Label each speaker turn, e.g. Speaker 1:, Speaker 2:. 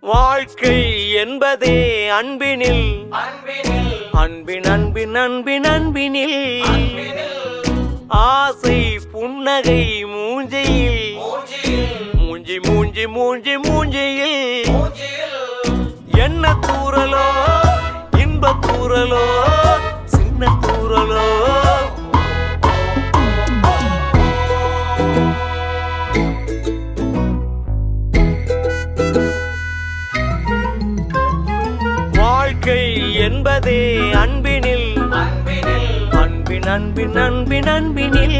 Speaker 1: வாழ்க்கை என்பதே அன்பினில் அன்பின் அன்பின் அன்பின் அன்பினில் ஆசை புன்னகை மூஞ்சையில் மூஞ்சி மூஞ்சி மூஞ்சி மூஞ்சியில் என்ன தூரலோ இன்ப தூரலோ சின்ன தூரலோ வாழ்க்கை என்பதே அன்பினில் அன்பின் அன்பின் அன்பின் அன்பினில்